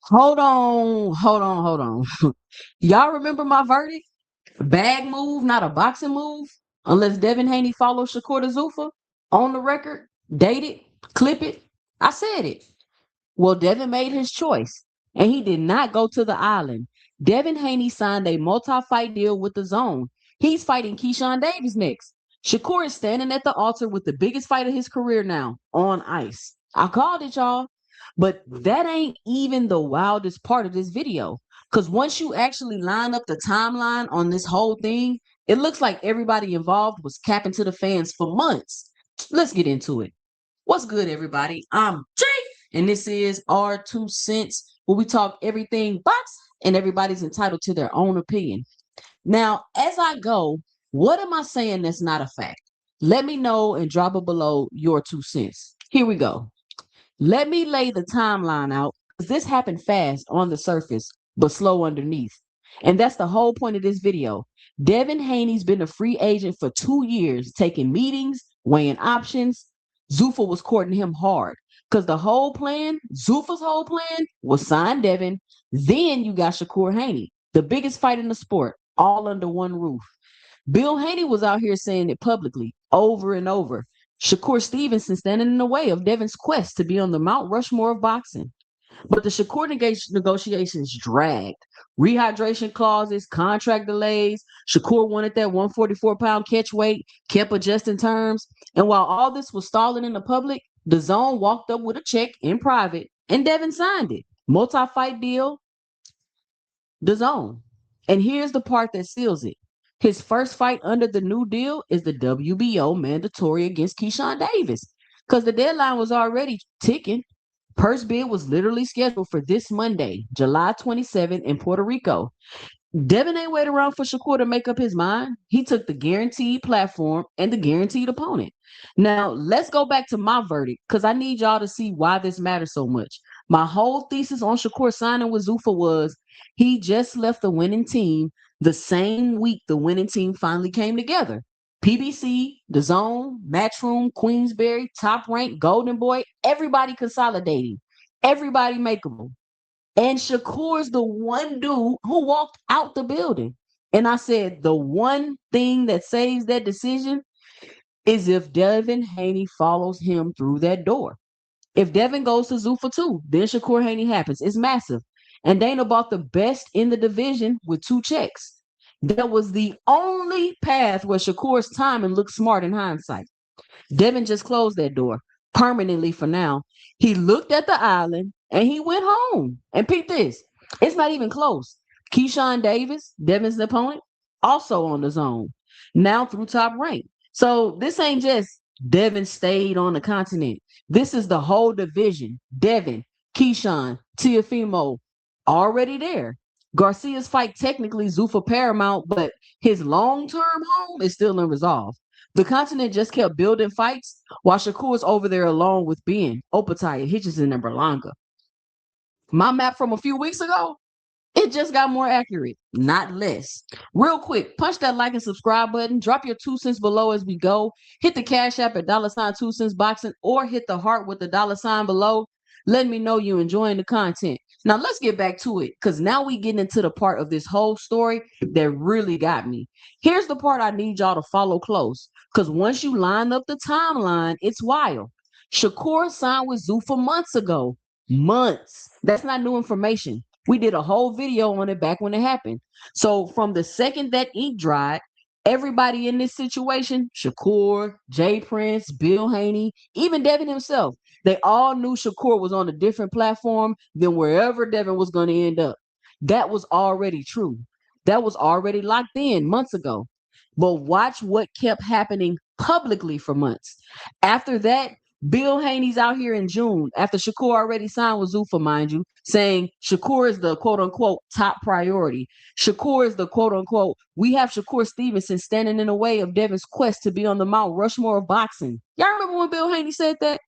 Hold on. Y'all remember my verdict? Bag move, not a boxing move. Unless Devin Haney follows Shakur to Zuffa on the record, date it, clip it. I said it. Well, Devin made his choice, and he did not go to the island. Devin Haney signed a multi-fight deal with the Zone. He's fighting Keyshawn Davis next. Shakur is standing at the altar with the biggest fight of his career now on ice. I called it, y'all. But that ain't even the wildest part of this video. Because once you actually line up the timeline on this whole thing, it looks like everybody involved was capping to the fans for months. Let's get into it. What's good, everybody? I'm Jay, and this is our 2 cents, where we talk everything box, and everybody's entitled to their own opinion. Now, as I go, what am I saying that's not a fact? Let me know and drop it below your 2 cents. Here we go. Let me lay the timeline out, because this happened fast on the surface, but slow underneath. And that's the whole point of this video. Devin Haney's been a free agent for 2 years, taking meetings, weighing options. Zuffa was courting him hard, because Zuffa's whole plan was sign Devin. Then you got Shakur Haney, the biggest fight in the sport, all under one roof. Bill Haney was out here saying it publicly over and over. Shakur Stevenson standing in the way of Devin's quest to be on the Mount Rushmore of boxing. But the Shakur negotiations dragged. Rehydration clauses, contract delays. Shakur wanted that 144-pound catch weight, kept adjusting terms. And while all this was stalling in the public, the Zone walked up with a check in private, and Devin signed it. Multi-fight deal, the Zone. And here's the part that seals it. His first fight under the new deal is the WBO mandatory against Keyshawn Davis, because the deadline was already ticking. Purse bid was literally scheduled for this Monday, July 27th in Puerto Rico. Devin ain't wait around for Shakur to make up his mind. He took the guaranteed platform and the guaranteed opponent. Now, let's go back to my verdict, because I need y'all to see why this matters so much. My whole thesis on Shakur signing with Zuffa was he just left the winning team the same week the winning team finally came together. PBC, the Zone, Matchroom, Queensberry, Top Rank, Golden Boy, everybody consolidating, everybody makeable. And Shakur's the one dude who walked out the building. And I said, the one thing that saves that decision is if Devin Haney follows him through that door. If Devin goes to Zuffa too, then Shakur Haney happens. It's massive. And Dana bought the best in the division with 2 checks. That was the only path where Shakur's timing looked smart in hindsight. Devin just closed that door permanently for now. He looked at the island and he went home. And peep this, it's not even close. Keyshawn Davis, Devin's opponent, also on the Zone, now through Top Rank. So this ain't just Devin stayed on the continent. This is the whole division. Devin, Keyshawn, Teofimo, already there. Garcia's fight technically Zuffa paramount, but his long-term home is still unresolved. The continent just kept building fights while Shakur's over there alone with Ben, Opataya, Hitchison, and Berlanga. My map from a few weeks ago, it just got more accurate, not less. Real quick, punch that like and subscribe button. Drop your 2 cents below as we go. Hit the Cash App at $ 2 cents boxing, or hit the heart with the $ below. Let me know you enjoying the content. Now let's get back to it, because now we getting into the part of this whole story that really got me. Here's the part I need y'all to follow close, because once you line up the timeline, it's wild. Shakur signed with Zuffa months ago. Months. That's not new information. We did a whole video on it back when it happened. So from the second that ink dried, everybody in this situation, Shakur, Jay Prince, Bill Haney, even Devin himself, they all knew Shakur was on a different platform than wherever Devin was going to end up. That was already true. That was already locked in months ago. But watch what kept happening publicly for months. After that, Bill Haney's out here in June, after Shakur already signed with Zuffa, mind you, saying Shakur is the quote-unquote top priority. Shakur is the quote-unquote, we have Shakur Stevenson standing in the way of Devin's quest to be on the Mount Rushmore of boxing. Y'all remember when Bill Haney said that?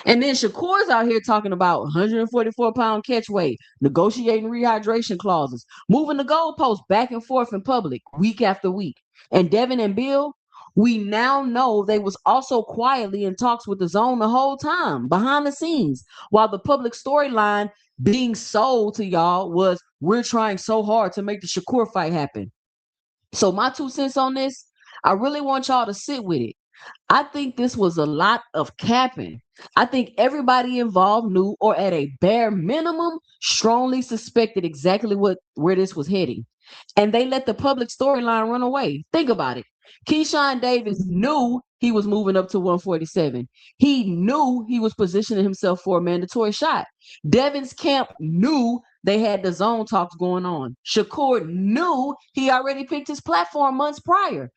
And then Shakur's out here talking about 144-pound catch weight, negotiating rehydration clauses, moving the goalposts back and forth in public week after week. And Devin and Bill, We now know they was also quietly in talks with the DAZN the whole time, behind the scenes, while the public storyline being sold to y'all was we're trying so hard to make the Shakur fight happen. So my 2 cents on this, I really want y'all to sit with it. I think this was a lot of capping. I think everybody involved knew, or at a bare minimum, strongly suspected exactly where this was heading. And they let the public storyline run away. Think about it. Keyshawn Davis knew he was moving up to 147. He knew he was positioning himself for a mandatory shot. Devin's camp knew they had the DAZN talks going on. Shakur knew he already picked his platform months prior.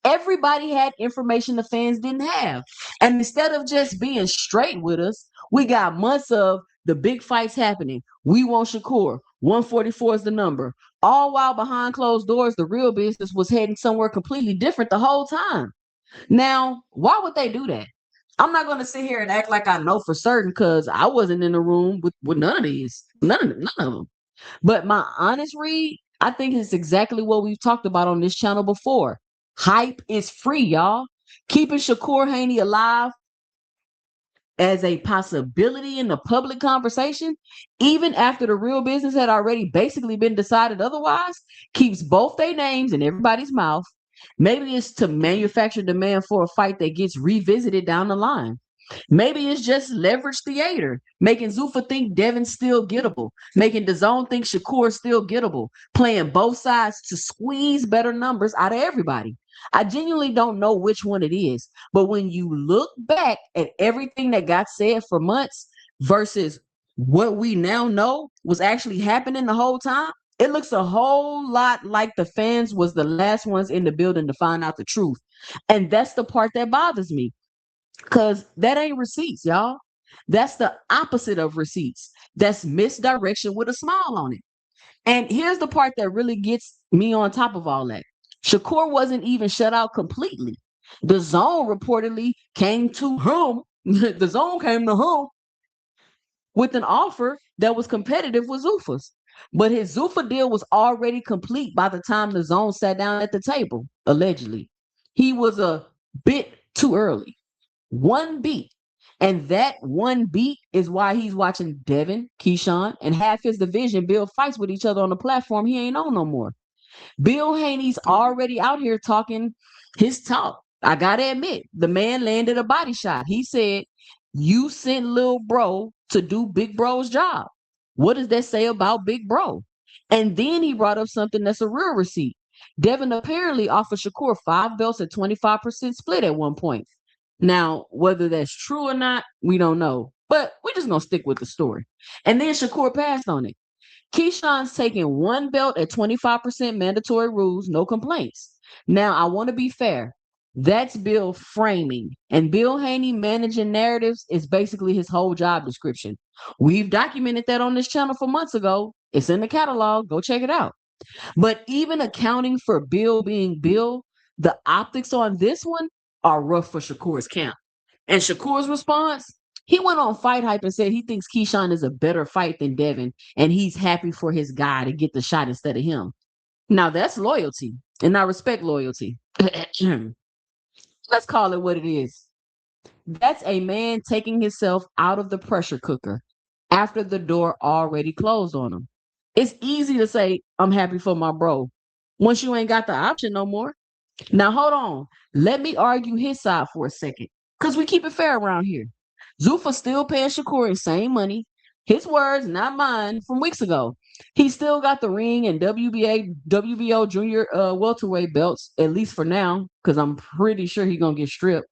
Everybody had information the fans didn't have. And instead of just being straight with us, we got months of the big fights happening. We want Shakur. 144 is the number. All while behind closed doors, the real business was heading somewhere completely different the whole time. Now, why would they do that? I'm not going to sit here and act like I know for certain because I wasn't in the room with none of these, none of them. But my honest read, I think it's exactly what we've talked about on this channel before. Hype is free, y'all. Keeping Shakur Haney alive as a possibility in the public conversation, even after the real business had already basically been decided otherwise, keeps both their names in everybody's mouth. Maybe it's to manufacture demand for a fight that gets revisited down the line. Maybe it's just leverage theater, making Zuffa think Devin's still gettable, making DAZN think Shakur's still gettable, playing both sides to squeeze better numbers out of everybody. I genuinely don't know which one it is, but when you look back at everything that got said for months versus what we now know was actually happening the whole time, it looks a whole lot like the fans was the last ones in the building to find out the truth. And that's the part that bothers me. Because that ain't receipts, y'all. That's the opposite of receipts. That's misdirection with a smile on it. And here's the part that really gets me on top of all that. Shakur wasn't even shut out completely. The DAZN reportedly came to him. The DAZN came to him with an offer that was competitive with Zuffa's. But his Zuffa deal was already complete by the time the DAZN sat down at the table, allegedly. He was a bit too early. One beat. And that one beat is why he's watching Devin, Keyshawn, and half his division build fights with each other on the platform he ain't on no more. Bill Haney's already out here talking his talk. I gotta admit, the man landed a body shot. He said, "You sent Lil Bro to do Big Bro's job." What does that say about Big Bro? And then he brought up something that's a real receipt. Devin apparently offered Shakur 5 belts at 25% split at one point. Now, whether that's true or not, we don't know. But we're just gonna stick with the story. And then Shakur passed on it. Keyshawn's taking 1 belt at 25% mandatory rules, no complaints. Now, I want to be fair. That's Bill framing. And Bill Haney managing narratives is basically his whole job description. We've documented that on this channel for months ago. It's in the catalog. Go check it out. But even accounting for Bill being Bill, the optics on this one are rough for Shakur's camp. And Shakur's response, he went on Fight Hype and said he thinks Keyshawn is a better fight than Devin, and he's happy for his guy to get the shot instead of him. Now that's loyalty, and I respect loyalty. Let's call it what it is. That's a man taking himself out of the pressure cooker after the door already closed on him. It's easy to say, I'm happy for my bro, once you ain't got the option no more. Now, hold on. Let me argue his side for a second, because we keep it fair around here. Zuffa still paying Shakur the same money. His words, not mine, from weeks ago. He still got the ring and WBA, WBO junior welterweight belts, at least for now, because I'm pretty sure he's going to get stripped.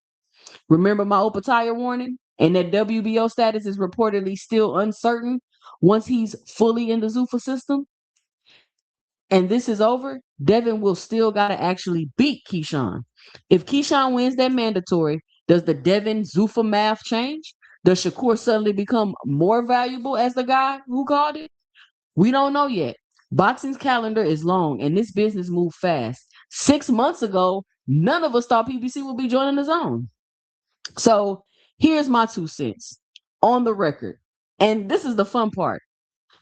Remember my Opataya warning? And that WBO status is reportedly still uncertain once he's fully in the Zuffa system. And this is over, Devin will still got to actually beat Keyshawn. If Keyshawn wins that mandatory, does the Devin Zuffa math change? Does Shakur suddenly become more valuable as the guy who called it? We don't know yet. Boxing's calendar is long and this business moves fast. 6 months ago, none of us thought PBC would be joining the DAZN. So here's my 2 cents on the record. And this is the fun part.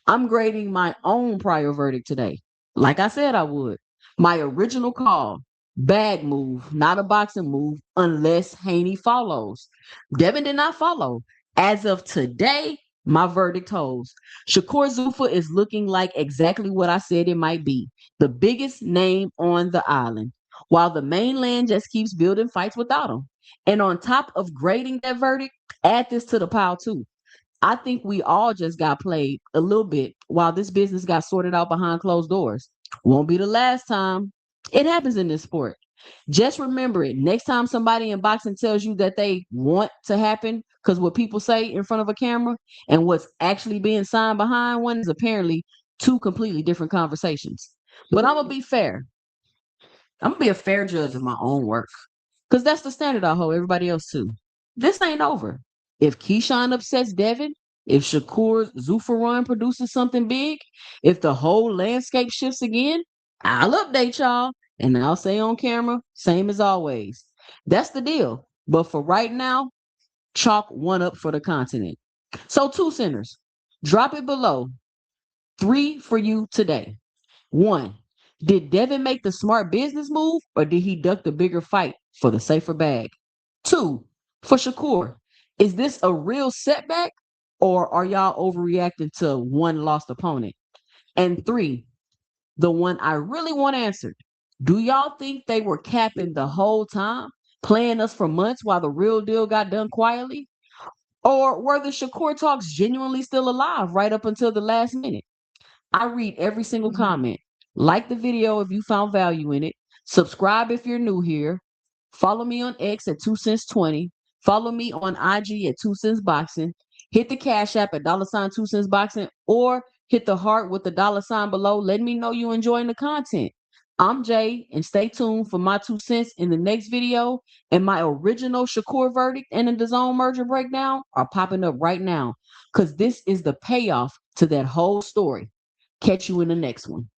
I'm grading my own prior verdict today. Like I said I would. My original call, Bag move, not a boxing move, unless Haney follows. Devin did not follow. As of today, my verdict holds. Shakur Zuffa is looking like exactly what I said it might be, the biggest name on the island, while the mainland just keeps building fights without him. And on top of grading that verdict, add this to the pile too. I think we all just got played a little bit while this business got sorted out behind closed doors. Won't be the last time. It happens in this sport. Just remember it. Next time somebody in boxing tells you that they want to happen, because what people say in front of a camera and what's actually being signed behind one is apparently two completely different conversations. But I'm going to be fair. I'm going to be a fair judge of my own work. Because that's the standard I hold everybody else to. This ain't over. If Keyshawn upsets Devin, if Shakur's Zuffa run produces something big, if the whole landscape shifts again, I'll update y'all and I'll say on camera, same as always. That's the deal. But for right now, chalk one up for the continent. So, two centers, drop it below. 3 for you today. 1, did Devin make the smart business move or did he duck the bigger fight for the safer bag? 2, for Shakur, is this a real setback or are y'all overreacting to one lost opponent? And 3, the one I really want answered, do y'all think they were capping the whole time, playing us for months while the real deal got done quietly? Or were the Shakur talks genuinely still alive right up until the last minute? I read every single comment. Like the video if you found value in it. Subscribe if you're new here. Follow me on X at 2 cents 20. Follow me on IG at 2 cents boxing. Hit the Cash App at $ 2 cents boxing or hit the heart with the $ below. Let me know you enjoying the content. I'm Jay, and stay tuned for my 2 cents in the next video. And my original Shakur verdict and the DAZN merger breakdown are popping up right now because this is the payoff to that whole story. Catch you in the next one.